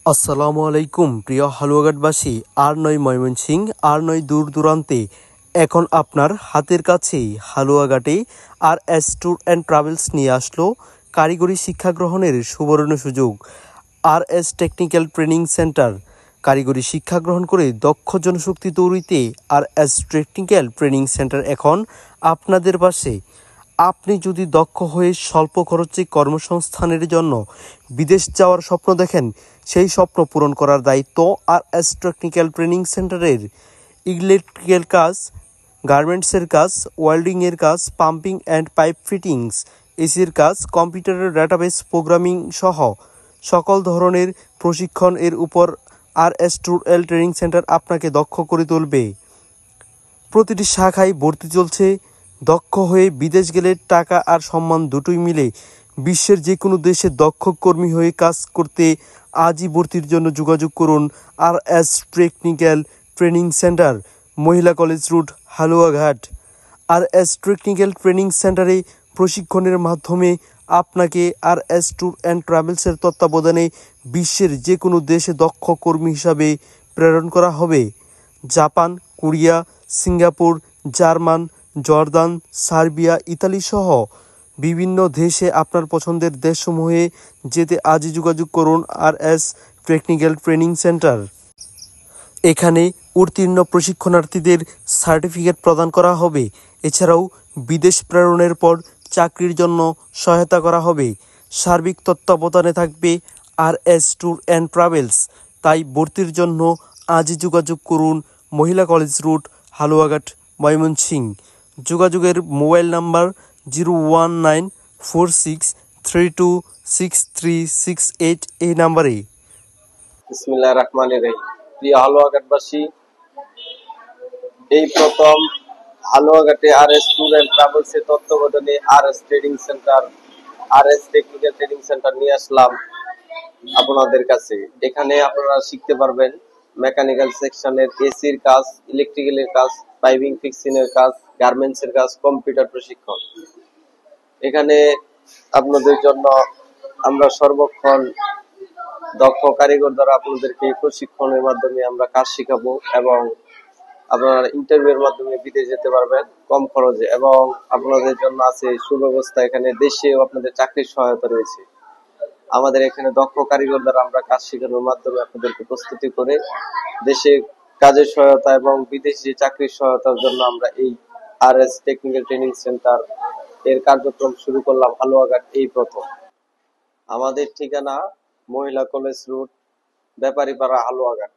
আসসালামু আলাইকুম প্রিয় হালুয়াঘাটবাসী। আর নয় ময়মনসিং, আর নয় দূর দূরান্তে, এখন আপনার হাতের কাছেই হালুয়াঘাটে আর এস ট্যুর অ্যান্ড ট্রাভেলস নিয়ে আসলো কারিগরি শিক্ষা গ্রহণের সুবর্ণ সুযোগ। আর এস টেকনিক্যাল ট্রেনিং সেন্টার। কারিগরি শিক্ষা গ্রহণ করে দক্ষ জনশক্তি তৈরিতে আর এস টেকনিক্যাল ট্রেনিং সেন্টার এখন আপনাদের পাশে। আপনি যদি দক্ষ হয়ে স্বল্প খরচে কর্মসংস্থানের জন্য বিদেশ যাওয়ার স্বপ্ন দেখেন, সেই স্বপ্ন পূরণ করার দায়িত্ব আর এস টেকনিক্যাল ট্রেনিং সেন্টারের। ইলেকট্রিক্যাল কাজ, গার্মেন্টসের কাজ, ওয়েল্ডিংয়ের কাজ, পাম্পিং অ্যান্ড পাইপ ফিটিংস, এসির কাজ, কম্পিউটারের ডাটাবেস প্রোগ্রামিং সহ সকল ধরনের প্রশিক্ষণ এর উপর আর এস ট্রেনিং সেন্টার আপনাকে দক্ষ করে তুলবে। প্রতিটি শাখায় ভর্তি চলছে। দক্ষ হয়ে বিদেশ গেলে টাকা আর সম্মান দুটোই মিলে বিশ্বের যে কোনো দেশে দক্ষ কর্মী হয়ে কাজ করতে আজই ভর্তির জন্য যোগাযোগ করুন আর এস টেকনিক্যাল ট্রেনিং সেন্টার, মহিলা কলেজ রোড, হালুয়াঘাট। আর এস টেকনিক্যাল ট্রেনিং সেন্টারে প্রশিক্ষণের মাধ্যমে আপনাকে আর এস ট্যুর অ্যান্ড ট্রাভেলসের তত্ত্বাবধানে বিশ্বের যে কোনো দেশে দক্ষ কর্মী হিসাবে প্রেরণ করা হবে। Japan, Korea, Singapore, German, Jordan, Serbia, Italy সহ বিভিন্ন দেশে আপনার পছন্দের দেশসমূহে যেতে আজই যোগাযোগ করুন আর এস টেকনিক্যাল ট্রেনিং সেন্টার। এখানে উত্তীর্ণ প্রশিক্ষণার্থীদের সার্টিফিকেট প্রদান করা হবে। এছাড়াও বিদেশ প্রেরণের পর চাকরির জন্য সহায়তা করা হবে। সার্বিক তত্ত্বাবধানে থাকবে আর এস ট্যুর অ্যান্ড ট্রাভেলস। তাই ভর্তির জন্য আজই যোগাযোগ করুন মহিলা কলেজ রোড, হালুয়াঘাট, ময়মনসিংহ। যোগাযোগের মোবাইল নাম্বার 01946326368 এই নাম্বারে। বিসমিল্লাহির রহমানির রহিম। প্রিয় হালুয়াঘাটবাসী, এই প্রথম হালুয়াঘাটে আর এস ট্যুর অ্যান্ড ট্রাভেলস এর তত্ত্বাবধানে আর এস ট্রেনিং সেন্টার, আর এস টেকনিক্যাল ট্রেনিং সেন্টার নিয়ে আসলাম আপনাদের কাছে। এখানে আপনারা শিখতে পারবেন মেকানিক্যাল সেকশনের এসির কাজ, ইলেকট্রিক্যালের কাজ, পাইপিং ফিক্সিং এর কাজ, গার্মেন্টস এর কাজ, কম্পিউটার প্রশিক্ষণ। এখানে আপনাদের জন্য আমরা সর্বক্ষণ দক্ষ কারিগর দ্বারা আপনাদেরকে প্রশিক্ষণের মাধ্যমে আমরা কাজ শিখাবো এবং আপনারা ইন্টারভিউর মাধ্যমে বিদেশ যেতে পারবেন কম খরচে, এবং আপনাদের জন্য আছে সুব্যবস্থা। এখানে দেশেও আপনাদের চাকরির সহায়তা রয়েছে। আমাদের এখানে দক্ষ কারিগর দ্বারা আমরা কাজ শেখানোর মাধ্যমে আপনাদেরকে প্রস্তুতি করে দেশে কাজের সহায়তা এবং বিদেশি চাকরির সহায়তার জন্য আমরা এই আর এস টেকনিক্যাল ট্রেনিং সেন্টার এর কার্যক্রম শুরু করলাম হালুয়াঘাট এই প্রথম। আমাদের ঠিকানা মহিলা কলেজ রোড, ব্যাপারীপাড়া, হালুয়াঘাট।